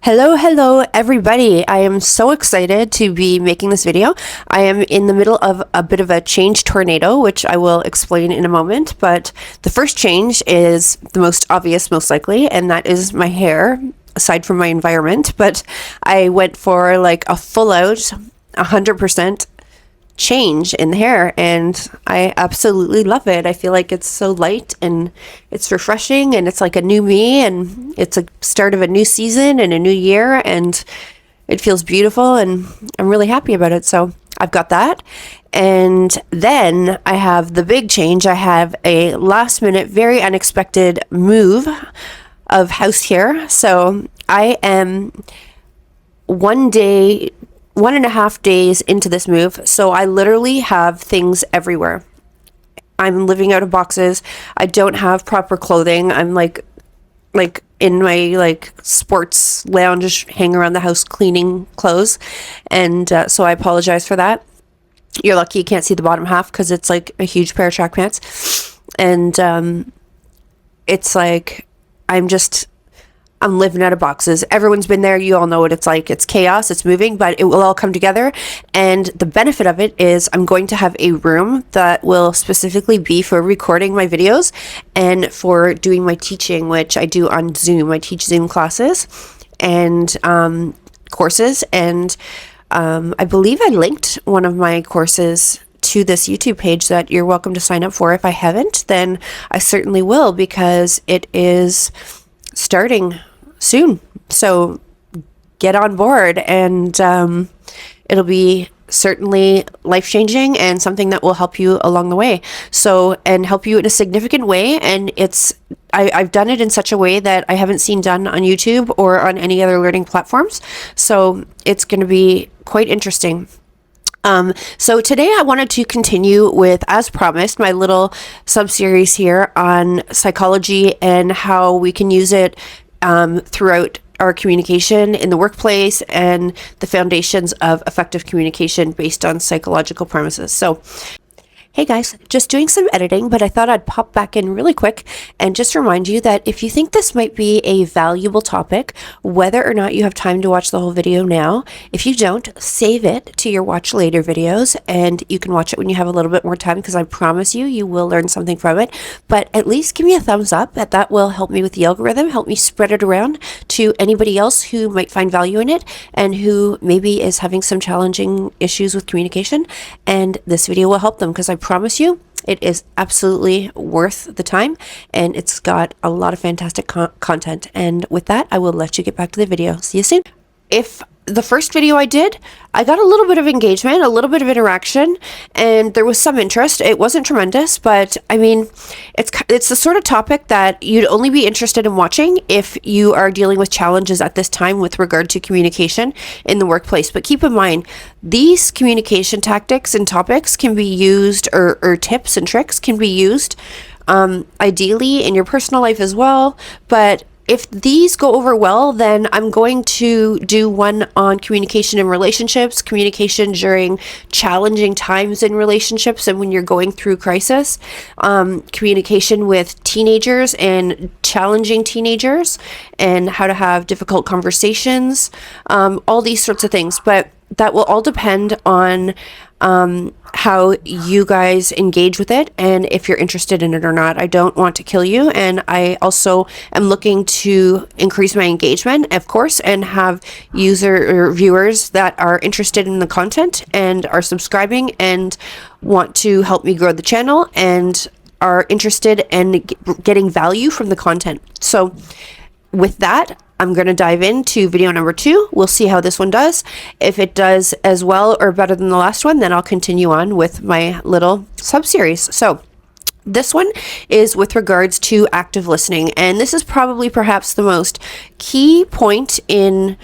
Hello, everybody. I am so excited to be making this video. I am in the middle of a bit of a change tornado, which I will explain in a moment. But the first change is the most obvious, most likely, and that is my hair, aside from my environment. But I went for like a full out 100% change in the hair, and I absolutely love it. I feel like it's so light and it's refreshing, and it's like a new me, and it's a start of a new season and a new year, and it feels beautiful, and I'm really happy about it. So I've got that. And then I have the big change. I have a last minute, very unexpected move of house here. So I am 1.5 days into this move, so I literally have things everywhere. I'm living out of boxes. I don't have proper clothing. I'm like in my sports lounge, hang around the house cleaning clothes, and so I apologize for that. You're lucky you can't see the bottom half because it's like a huge pair of track pants, and it's like I'm living out of boxes. Everyone's been there. You all know what it's like. It's chaos. It's moving, but it will all come together. And the benefit of it is I'm going to have a room that will specifically be for recording my videos and for doing my teaching, which I do on Zoom. I teach Zoom classes and courses. And I believe I linked one of my courses to this YouTube page that you're welcome to sign up for. If I haven't, then I certainly will, because it is starting soon. So get on board, and it'll be certainly life-changing and something that will help you along the way. So, and help you in a significant way. And I've done it in such a way that I haven't seen done on YouTube or on any other learning platforms. So it's going to be quite interesting. So today I wanted to continue with, as promised, my little sub-series here on psychology and how we can use it throughout our communication in the workplace and the foundations of effective communication based on psychological premises. So, hey guys, just doing some editing, but I thought I'd pop back in really quick and just remind you that if you think this might be a valuable topic, whether or not you have time to watch the whole video now, if you don't, save it to your watch later videos, and you can watch it when you have a little bit more time, because I promise you will learn something from it. But at least give me a thumbs up. That will help me with the algorithm, help me spread it around to anybody else who might find value in it and who maybe is having some challenging issues with communication, and this video will help them, because I promise you it is absolutely worth the time, and it's got a lot of fantastic content. And with that, I will let you get back to the video. See you soon. If the first video I did, I got a little bit of engagement, a little bit of interaction, and there was some interest. It wasn't tremendous, but I mean, it's the sort of topic that you'd only be interested in watching if you are dealing with challenges at this time with regard to communication in the workplace. But keep in mind, these communication tactics and topics can be used, or tips and tricks can be used ideally in your personal life as well. But if these go over well, then I'm going to do one on communication in relationships, communication during challenging times in relationships and when you're going through crisis, communication with teenagers and challenging teenagers, and how to have difficult conversations, all these sorts of things. But that will all depend on how you guys engage with it and if you're interested in it or not. I don't want to kill you, and I also am looking to increase my engagement, of course, and have user or viewers that are interested in the content and are subscribing and want to help me grow the channel and are interested in getting value from the content. So with that, I'm going to dive into video number 2. We'll see how this one does. If it does as well or better than the last one, then I'll continue on with my little sub-series. So this one is with regards to active listening, and this is probably perhaps the most key point in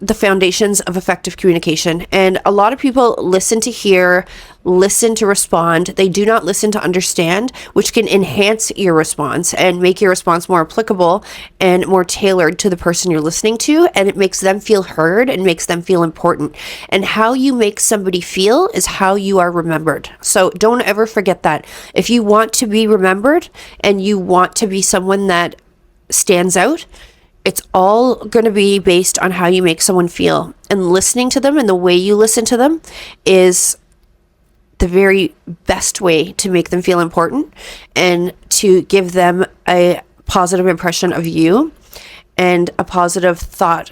the foundations of effective communication. And a lot of people listen to hear, listen to respond. They do not listen to understand, which can enhance your response and make your response more applicable and more tailored to the person you're listening to. And it makes them feel heard and makes them feel important. And how you make somebody feel is how you are remembered. So don't ever forget that. If you want to be remembered and you want to be someone that stands out, it's all going to be based on how you make someone feel. And listening to them and the way you listen to them is the very best way to make them feel important and to give them a positive impression of you and a positive thought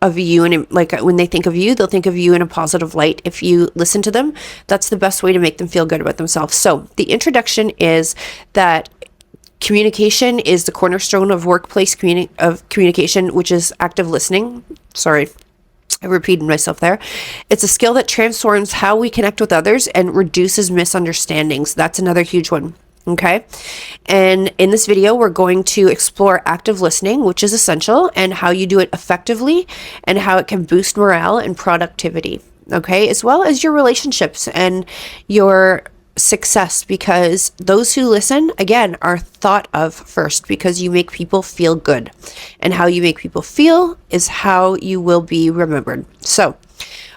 of you. And like when they think of you, they'll think of you in a positive light. If you listen to them, that's the best way to make them feel good about themselves. So the introduction is that communication is the cornerstone of workplace communication, which is active listening. Sorry, I repeated myself there. It's a skill that transforms how we connect with others and reduces misunderstandings. That's another huge one. Okay. And in this video, we're going to explore active listening, which is essential, and how you do it effectively and how it can boost morale and productivity. Okay. As well as your relationships and your success, because those who listen, again, are thought of first, because you make people feel good, and how you make people feel is how you will be remembered. So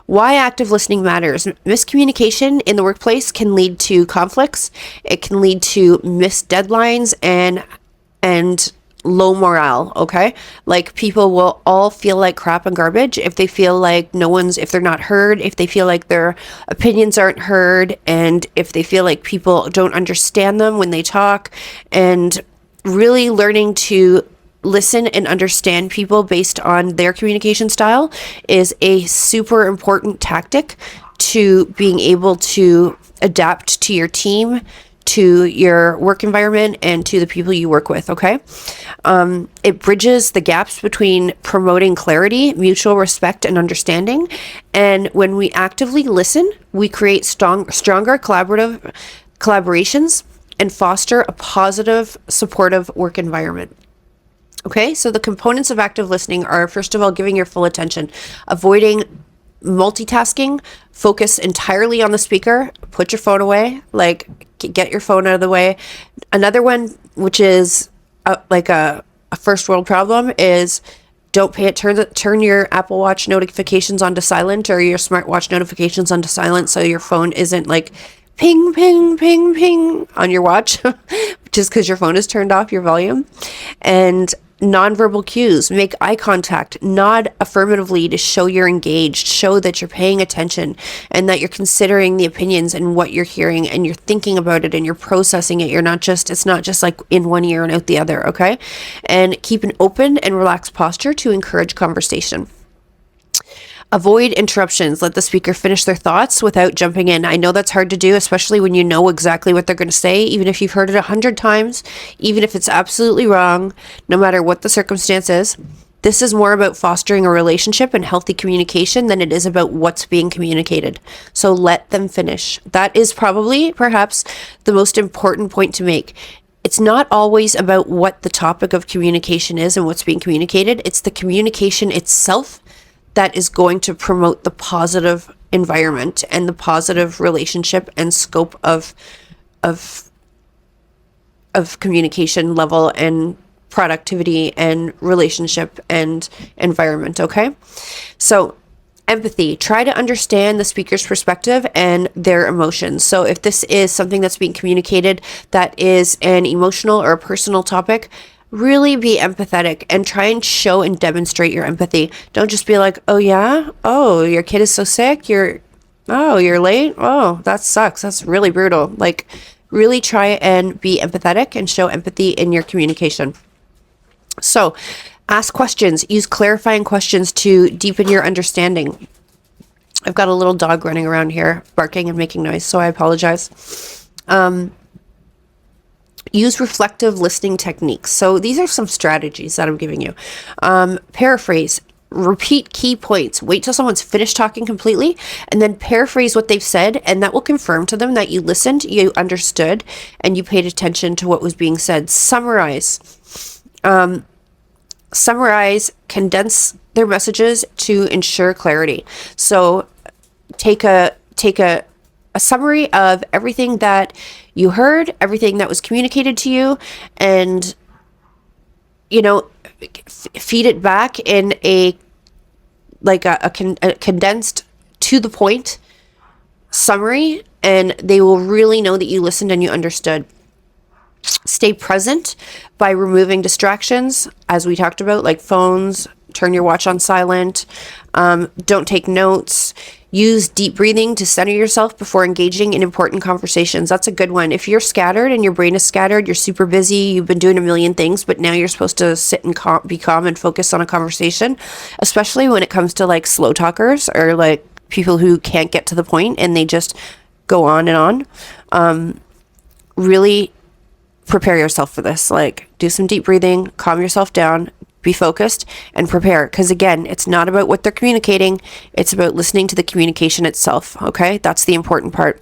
why active listening matters. Miscommunication in the workplace can lead to conflicts. It can lead to missed deadlines and low morale. Okay. Like people will all feel like crap and garbage if they feel like if they're not heard, if they feel like their opinions aren't heard, and if they feel like people don't understand them when they talk. And really learning to listen and understand people based on their communication style is a super important tactic to being able to adapt to your team, to your work environment, and to the people you work with. Okay. It bridges the gaps between promoting clarity, mutual respect, and understanding. And when we actively listen, we create stronger collaborations and foster a positive, supportive work environment. Okay, so the components of active listening are, first of all, giving your full attention, avoiding multitasking, focus entirely on the speaker, put your phone away, like get your phone out of the way. Another one, which is like a first world problem, is don't pay it. Turn your Apple Watch notifications onto silent, or your smartwatch notifications onto silent, so your phone isn't like ping, ping, ping, ping on your watch, just because your phone is turned off, your volume. And nonverbal cues, make eye contact, nod affirmatively to show you're engaged, show that you're paying attention and that you're considering the opinions and what you're hearing, and you're thinking about it and you're processing it. It's not just like in one ear and out the other. Okay. And keep an open and relaxed posture to encourage conversation. Avoid interruptions. Let the speaker finish their thoughts without jumping in. I know that's hard to do, especially when you know exactly what they're going to say, even if you've heard it 100 times, even if it's absolutely wrong, no matter what the circumstance is. This is more about fostering a relationship and healthy communication than it is about what's being communicated. So let them finish. That is perhaps the most important point to make. It's not always about what the topic of communication is and what's being communicated. It's the communication itself that is going to promote the positive environment and the positive relationship and scope of communication level and productivity and relationship and environment. Okay. So empathy, try to understand the speaker's perspective and their emotions. So if this is something that's being communicated that is an emotional or a personal topic, really be empathetic and try and show and demonstrate your empathy. Don't just be like, oh yeah, oh, your kid is so sick, you're late, oh, that sucks, that's really brutal. Like, really try and be empathetic and show empathy in your communication. So ask questions, use clarifying questions to deepen your understanding. I've got a little dog running around here barking and making noise, so I apologize. Use reflective listening techniques. So these are some strategies that I'm giving you. Paraphrase, repeat key points. Wait till someone's finished talking completely and then paraphrase what they've said, and that will confirm to them that you listened, you understood, and you paid attention to what was being said. Summarize. Condense their messages to ensure clarity. So take a summary of everything that you heard, everything that was communicated to you, and feed it back in a condensed, to the point summary, and they will really know that you listened and you understood. Stay present by removing distractions, as we talked about, like phones. Turn your watch on silent. Don't take notes. Use deep breathing to center yourself before engaging in important conversations. That's a good one. If you're scattered and your brain is scattered, you're super busy, you've been doing a million things, but now you're supposed to sit and be calm and focus on a conversation, especially when it comes to like slow talkers or like people who can't get to the point and they just go on and on. Really prepare yourself for this. Like, do some deep breathing, calm yourself down, be focused, and prepare. Because again, it's not about what they're communicating, it's about listening to the communication itself. Okay, that's the important part.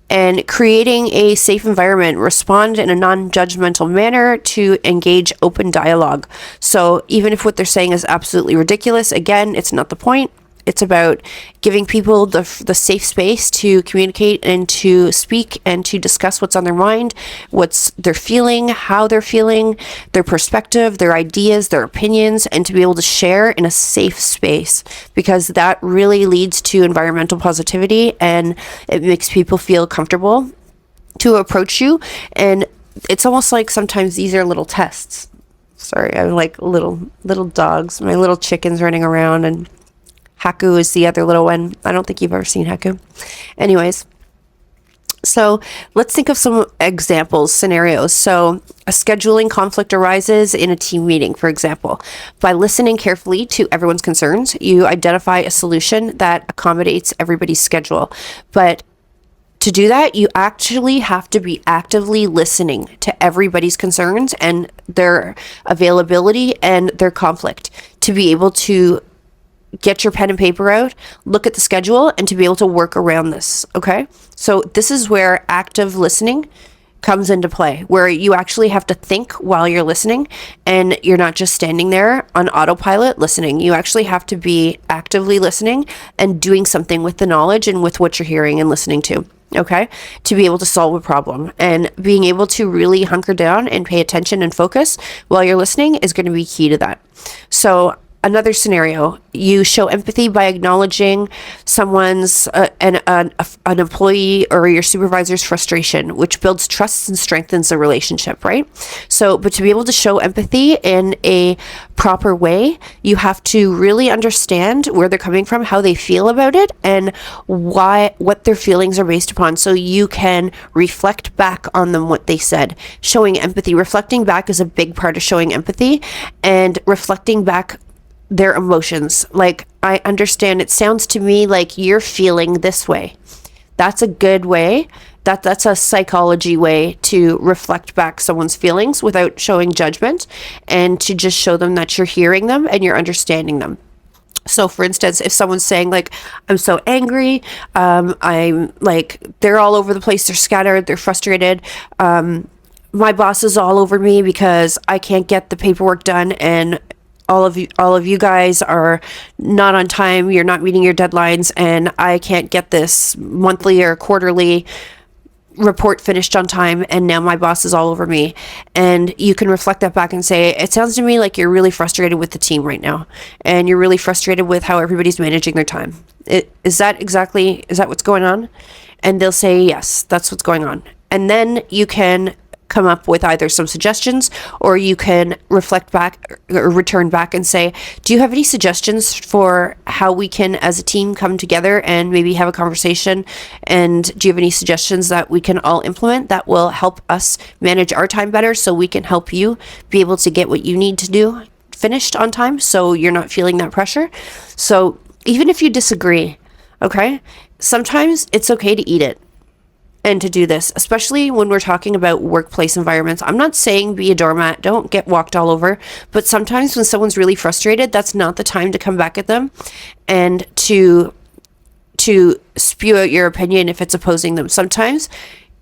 And creating a safe environment. Respond in a non-judgmental manner to engage open dialogue. So even if what they're saying is absolutely ridiculous, again, it's not the point. It's about giving people the safe space to communicate and to speak and to discuss what's on their mind, what's they're feeling, how they're feeling, their perspective, their ideas, their opinions, and to be able to share in a safe space, because that really leads to environmental positivity and it makes people feel comfortable to approach you. And it's almost like sometimes these are little tests. Sorry, I like little dogs, my little chickens running around, and Haku is the other little one. I don't think you've ever seen Haku. Anyways, so let's think of some examples, scenarios. So a scheduling conflict arises in a team meeting, for example. By listening carefully to everyone's concerns, you identify a solution that accommodates everybody's schedule. But to do that, you actually have to be actively listening to everybody's concerns and their availability and their conflict to be able to get your pen and paper out, look at the schedule, and to be able to work around this. Okay. So this is where active listening comes into play, where you actually have to think while you're listening and you're not just standing there on autopilot listening. You actually have to be actively listening and doing something with the knowledge and with what you're hearing and listening to. Okay, to be able to solve a problem, and being able to really hunker down and pay attention and focus while you're listening is going to be key to that. So another scenario, you show empathy by acknowledging someone's an employee or your supervisor's frustration, which builds trust and strengthens the relationship, right? So, but to be able to show empathy in a proper way, you have to really understand where they're coming from, how they feel about it, and what their feelings are based upon, so you can reflect back on them what they said. Showing empathy, reflecting back is a big part of showing empathy, and reflecting back their emotions. Like, I understand, it sounds to me like you're feeling this way. That's a good way. That's a psychology way to reflect back someone's feelings without showing judgment, and to just show them that you're hearing them and you're understanding them. So for instance, if someone's saying like, I'm so angry, I'm like, they're all over the place, they're scattered, they're frustrated, my boss is all over me because I can't get the paperwork done, and all of you guys are not on time, you're not meeting your deadlines, and I can't get this monthly or quarterly report finished on time, and now my boss is all over me. And you can reflect that back and say, it sounds to me like you're really frustrated with the team right now, and you're really frustrated with how everybody's managing their time. Is that what's going on? And they'll say, yes, that's what's going on. And then you can come up with either some suggestions, or you can reflect back or return back and say, do you have any suggestions for how we can as a team come together and maybe have a conversation, and do you have any suggestions that we can all implement that will help us manage our time better, so we can help you be able to get what you need to do finished on time, so you're not feeling that pressure. So even if you disagree, okay, sometimes it's okay to eat it and to do this, especially when we're talking about workplace environments. I'm not saying be a doormat, don't get walked all over, but sometimes when someone's really frustrated, that's not the time to come back at them and to spew out your opinion if it's opposing them. Sometimes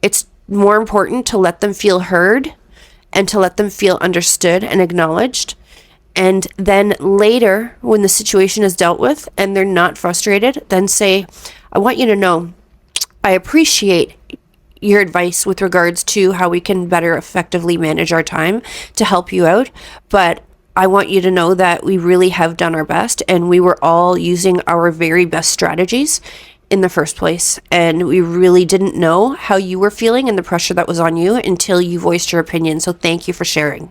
it's more important to let them feel heard and to let them feel understood and acknowledged. And then later, when the situation is dealt with and they're not frustrated, then say, I want you to know, I appreciate your advice with regards to how we can better effectively manage our time to help you out, but I want you to know that we really have done our best, and we were all using our very best strategies, in the first place, and we really didn't know how you were feeling and the pressure that was on you until you voiced your opinion. So thank you for sharing.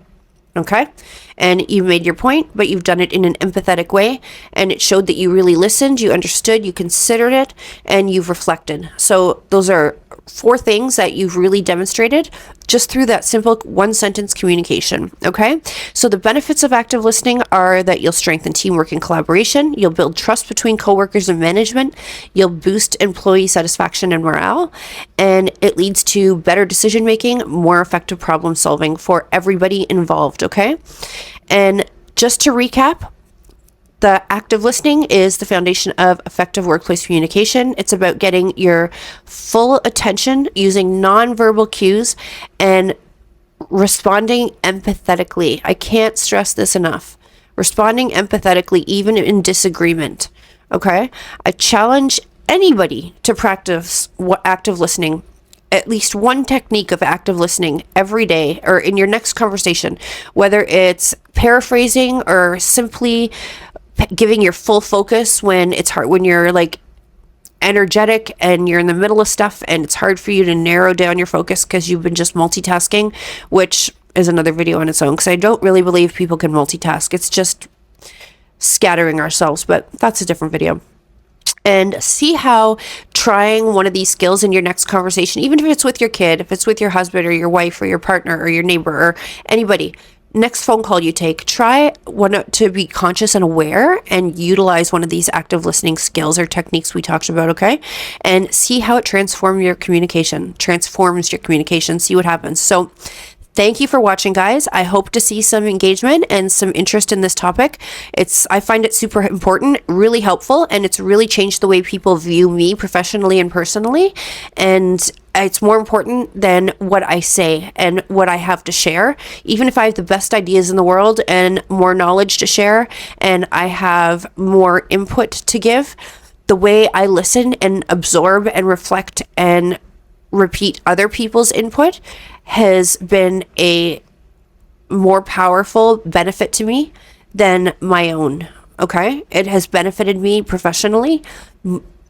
Okay? And you made your point, but you've done it in an empathetic way, and it showed that you really listened, you understood, you considered it, and you've reflected. So those are 4 things that you've really demonstrated just through that simple 1-sentence communication. Okay? So the benefits of active listening are that you'll strengthen teamwork and collaboration, you'll build trust between coworkers and management, you'll boost employee satisfaction and morale, and it leads to better decision making, more effective problem solving for everybody involved. Okay? And just to recap, the active listening is the foundation of effective workplace communication. It's about getting your full attention using nonverbal cues and responding empathetically. I can't stress this enough. Responding empathetically, even in disagreement. Okay? I challenge anybody to practice active listening. At least one technique of active listening every day or in your next conversation, whether it's paraphrasing or simply giving your full focus when it's hard, when you're like energetic and you're in the middle of stuff and it's hard for you to narrow down your focus because you've been just multitasking, which is another video on its own, because I don't really believe people can multitask. It's just scattering ourselves, but that's a different video. And see how trying one of these skills in your next conversation, even if it's with your kid, if it's with your husband or your wife or your partner or your neighbor or anybody, next phone call you take, try to be conscious and aware and utilize one of these active listening skills or techniques we talked about, okay? And see how it transforms your communication, see what happens. So thank you for watching, guys. I hope to see some engagement and some interest in this topic. I find it super important, really helpful, and it's really changed the way people view me professionally and personally. And it's more important than what I say and what I have to share. Even if I have the best ideas in the world and more knowledge to share and I have more input to give, the way I listen and absorb and reflect and repeat other people's input has been a more powerful benefit to me than my own. Okay? It has benefited me professionally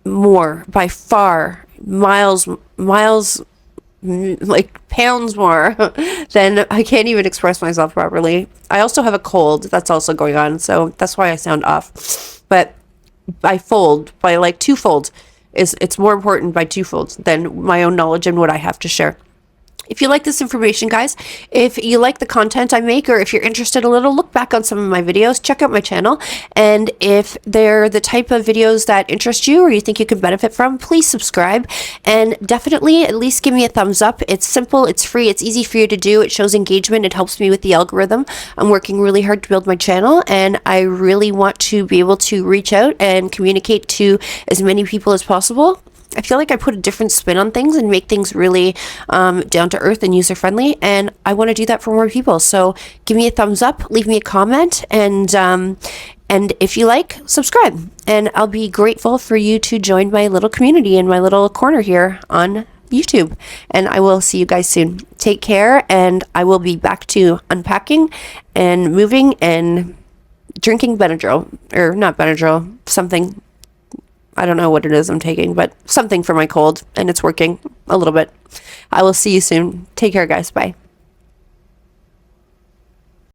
more by far, miles, like pounds more than I can't even express myself properly. I also have a cold that's also going on, so that's why I sound off. But by like twofold, it's more important by twofold than my own knowledge and what I have to share. If you like this information, guys, if you like the content I make, or if you're interested a little, look back on some of my videos, check out my channel. And if they're the type of videos that interest you or you think you could benefit from, please subscribe. And definitely at least give me a thumbs up. It's simple, it's free, it's easy for you to do. It shows engagement, it helps me with the algorithm. I'm working really hard to build my channel, and I really want to be able to reach out and communicate to as many people as possible. I feel like I put a different spin on things and make things really down to earth and user friendly, and I want to do that for more people. So give me a thumbs up, leave me a comment, and if you like, subscribe. And I'll be grateful for you to join my little community in my little corner here on YouTube. And I will see you guys soon. Take care, and I will be back to unpacking and moving and drinking Benadryl, or not Benadryl, something. I don't know what it is I'm taking, but something for my cold, and it's working a little bit. I will see you soon. Take care, guys. Bye.